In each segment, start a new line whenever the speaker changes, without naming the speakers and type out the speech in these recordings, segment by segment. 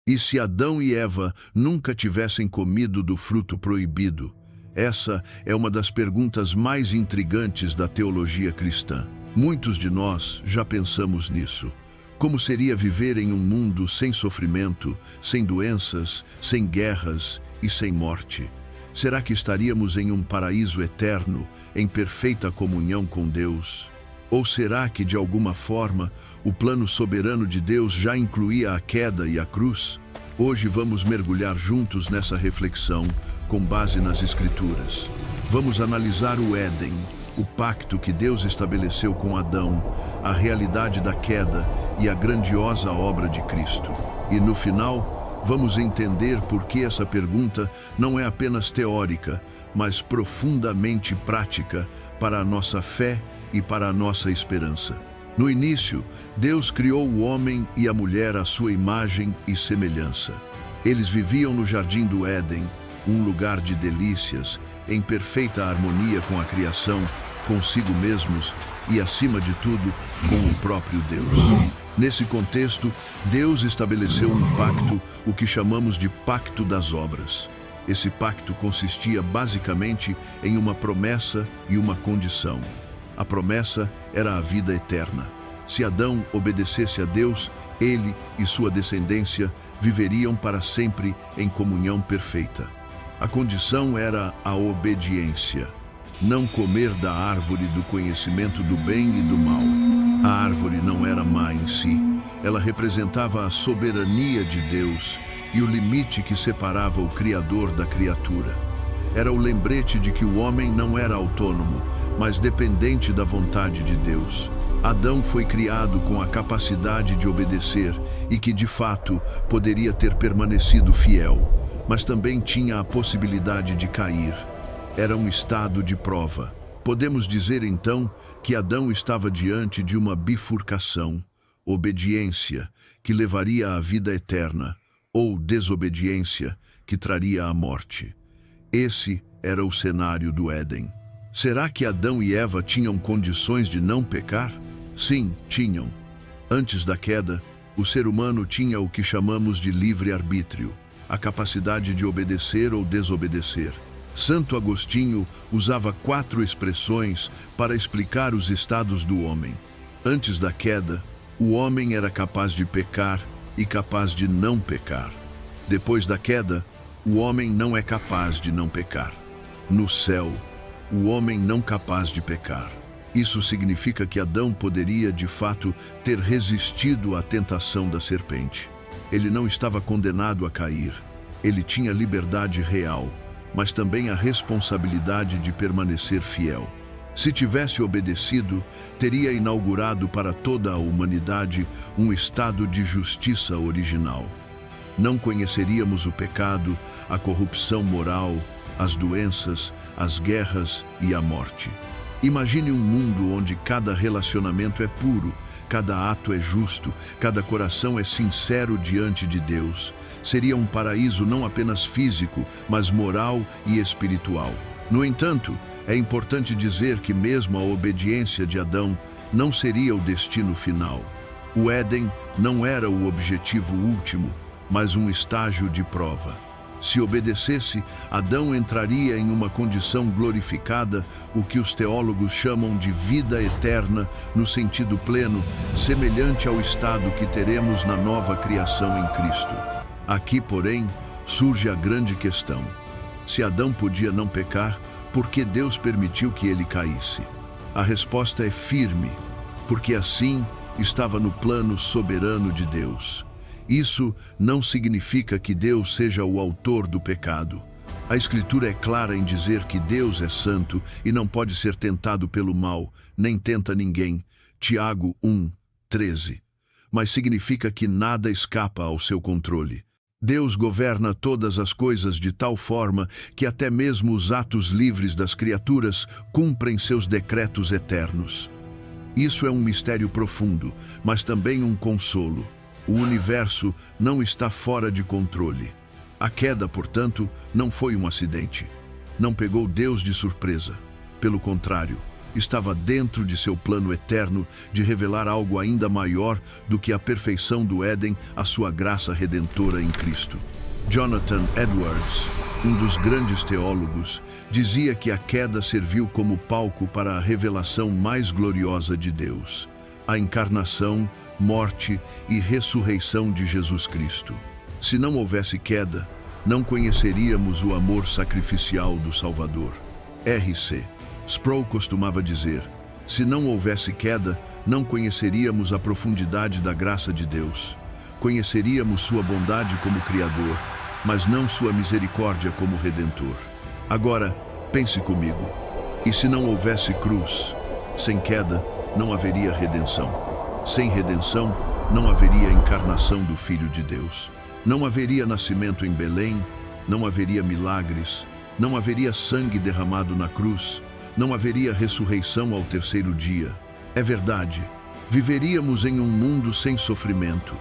E se Adão e Eva nunca tivessem comido do fruto proibido? Essa é uma das perguntas mais intrigantes da teologia cristã. Muitos de nós já pensamos nisso. Como seria viver em um mundo sem sofrimento, sem doenças, sem guerras e sem morte? Será que estaríamos em um paraíso eterno, em perfeita comunhão com Deus? Ou será que, de alguma forma, o plano soberano de Deus já incluía a queda e a cruz? Hoje vamos mergulhar juntos nessa reflexão, com base nas Escrituras. Vamos analisar o Éden, o pacto que Deus estabeleceu com Adão, a realidade da queda e a grandiosa obra de Cristo. E no final, vamos entender por que essa pergunta não é apenas teórica, mas profundamente prática para a nossa fé e para a nossa esperança. No início, Deus criou o homem e a mulher à sua imagem e semelhança. Eles viviam no jardim do Éden, um lugar de delícias, em perfeita harmonia com a criação, consigo mesmos e, acima de tudo, com o próprio Deus. Nesse contexto, Deus estabeleceu um pacto, o que chamamos de Pacto das Obras. Esse pacto consistia basicamente em uma promessa e uma condição. A promessa era a vida eterna. Se Adão obedecesse a Deus, ele e sua descendência viveriam para sempre em comunhão perfeita. A condição era a obediência. Não comer da árvore do conhecimento do bem e do mal. A árvore não era má em si. Ela representava a soberania de Deus e o limite que separava o Criador da criatura. Era o lembrete de que o homem não era autônomo, mas dependente da vontade de Deus. Adão foi criado com a capacidade de obedecer e que, de fato, poderia ter permanecido fiel, mas também tinha a possibilidade de cair. Era um estado de prova. Podemos dizer, então, que Adão estava diante de uma bifurcação: obediência, que levaria à vida eterna, ou desobediência, que traria a morte. Esse era o cenário do Éden. Será que Adão e Eva tinham condições de não pecar? Sim, tinham. Antes da queda, o ser humano tinha o que chamamos de livre-arbítrio, a capacidade de obedecer ou desobedecer. Santo Agostinho usava 4 expressões para explicar os estados do homem. Antes da queda, o homem era capaz de pecar e capaz de não pecar. Depois da queda, o homem não é capaz de não pecar. No céu, o homem não capaz de pecar. Isso significa que Adão poderia, de fato, ter resistido à tentação da serpente. Ele não estava condenado a cair. Ele tinha liberdade real, mas também a responsabilidade de permanecer fiel. Se tivesse obedecido, teria inaugurado para toda a humanidade um estado de justiça original. Não conheceríamos o pecado, a corrupção moral, as doenças, as guerras e a morte. Imagine um mundo onde cada relacionamento é puro, cada ato é justo, cada coração é sincero diante de Deus. Seria um paraíso não apenas físico, mas moral e espiritual. No entanto, é importante dizer que mesmo a obediência de Adão não seria o destino final. O Éden não era o objetivo último, mas um estágio de prova. Se obedecesse, Adão entraria em uma condição glorificada, o que os teólogos chamam de vida eterna, no sentido pleno, semelhante ao estado que teremos na nova criação em Cristo. Aqui, porém, surge a grande questão: se Adão podia não pecar, por que Deus permitiu que ele caísse? A resposta é firme: porque assim estava no plano soberano de Deus. Isso não significa que Deus seja o autor do pecado. A Escritura é clara em dizer que Deus é santo e não pode ser tentado pelo mal, nem tenta ninguém. Tiago 1:13. Mas significa que nada escapa ao seu controle. Deus governa todas as coisas de tal forma que até mesmo os atos livres das criaturas cumprem seus decretos eternos. Isso é um mistério profundo, mas também um consolo. O universo não está fora de controle. A queda, portanto, não foi um acidente. Não pegou Deus de surpresa. Pelo contrário, Estava dentro de seu plano eterno de revelar algo ainda maior do que a perfeição do Éden, a sua graça redentora em Cristo. Jonathan Edwards, um dos grandes teólogos, dizia que a queda serviu como palco para a revelação mais gloriosa de Deus, a encarnação, morte e ressurreição de Jesus Cristo. Se não houvesse queda, não conheceríamos o amor sacrificial do Salvador. R.C. Sproul costumava dizer: se não houvesse queda, não conheceríamos a profundidade da graça de Deus. Conheceríamos sua bondade como Criador, mas não sua misericórdia como Redentor. Agora, pense comigo. E se não houvesse cruz, sem queda, não haveria redenção. Sem redenção, não haveria encarnação do Filho de Deus. Não haveria nascimento em Belém, não haveria milagres, não haveria sangue derramado na cruz, não haveria ressurreição ao terceiro dia. É verdade, viveríamos em um mundo sem sofrimento,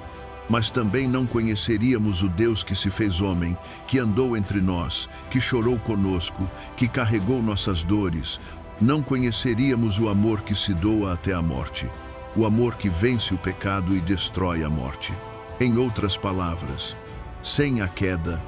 mas também não conheceríamos o Deus que se fez homem, que andou entre nós, que chorou conosco, que carregou nossas dores. Não conheceríamos o amor que se doa até a morte, o amor que vence o pecado e destrói a morte. Em outras palavras, sem a queda,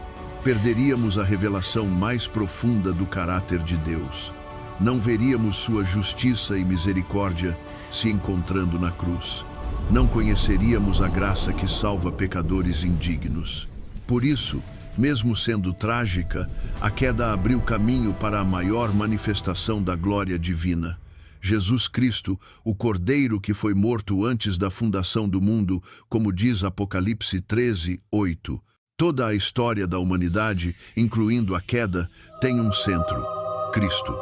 perderíamos a revelação mais profunda do caráter de Deus. Não veríamos sua justiça e misericórdia se encontrando na cruz. Não conheceríamos a graça que salva pecadores indignos. Por isso, mesmo sendo trágica, a queda abriu caminho para a maior manifestação da glória divina. Jesus Cristo, o Cordeiro que foi morto antes da fundação do mundo, como diz Apocalipse 13:8. Toda a história da humanidade, incluindo a queda, tem um centro: Cristo.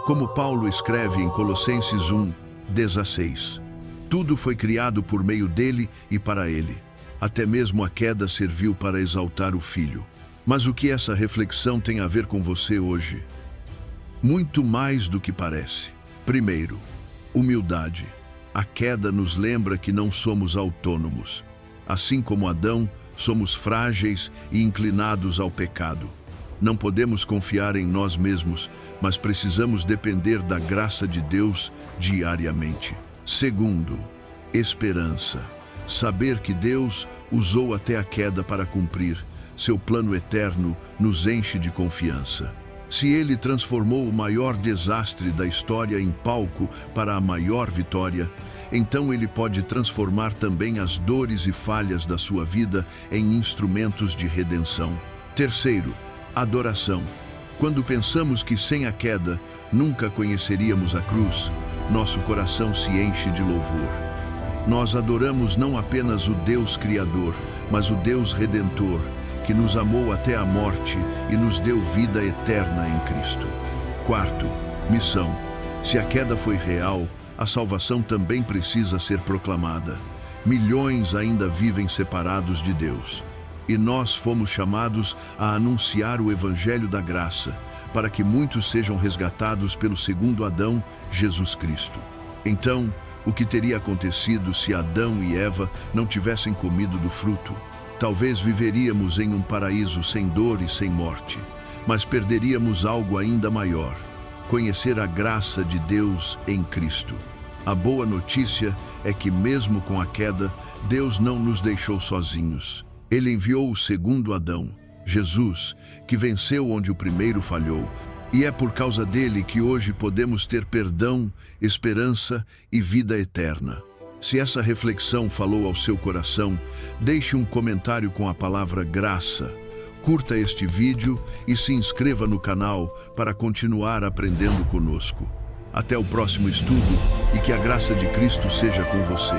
Como Paulo escreve em Colossenses 1:16. Tudo foi criado por meio dele e para ele. Até mesmo a queda serviu para exaltar o Filho. Mas o que essa reflexão tem a ver com você hoje? Muito mais do que parece. Primeiro, humildade. A queda nos lembra que não somos autônomos. Assim como Adão, somos frágeis e inclinados ao pecado. Não podemos confiar em nós mesmos, mas precisamos depender da graça de Deus diariamente. Segundo, esperança. Saber que Deus usou até a queda para cumprir seu plano eterno nos enche de confiança. Se Ele transformou o maior desastre da história em palco para a maior vitória, então Ele pode transformar também as dores e falhas da sua vida em instrumentos de redenção. Terceiro, adoração. Quando pensamos que sem a queda nunca conheceríamos a cruz, nosso coração se enche de louvor. Nós adoramos não apenas o Deus Criador, mas o Deus Redentor, que nos amou até a morte e nos deu vida eterna em Cristo. Quarto, missão. Se a queda foi real, a salvação também precisa ser proclamada. Milhões ainda vivem separados de Deus. E nós fomos chamados a anunciar o Evangelho da Graça, para que muitos sejam resgatados pelo segundo Adão, Jesus Cristo. Então, o que teria acontecido se Adão e Eva não tivessem comido do fruto? Talvez viveríamos em um paraíso sem dor e sem morte, mas perderíamos algo ainda maior: conhecer a graça de Deus em Cristo. A boa notícia é que, mesmo com a queda, Deus não nos deixou sozinhos. Ele enviou o segundo Adão, Jesus, que venceu onde o primeiro falhou, e é por causa dele que hoje podemos ter perdão, esperança e vida eterna. Se essa reflexão falou ao seu coração, deixe um comentário com a palavra graça. Curta este vídeo e se inscreva no canal para continuar aprendendo conosco. Até o próximo estudo e que a graça de Cristo seja com você.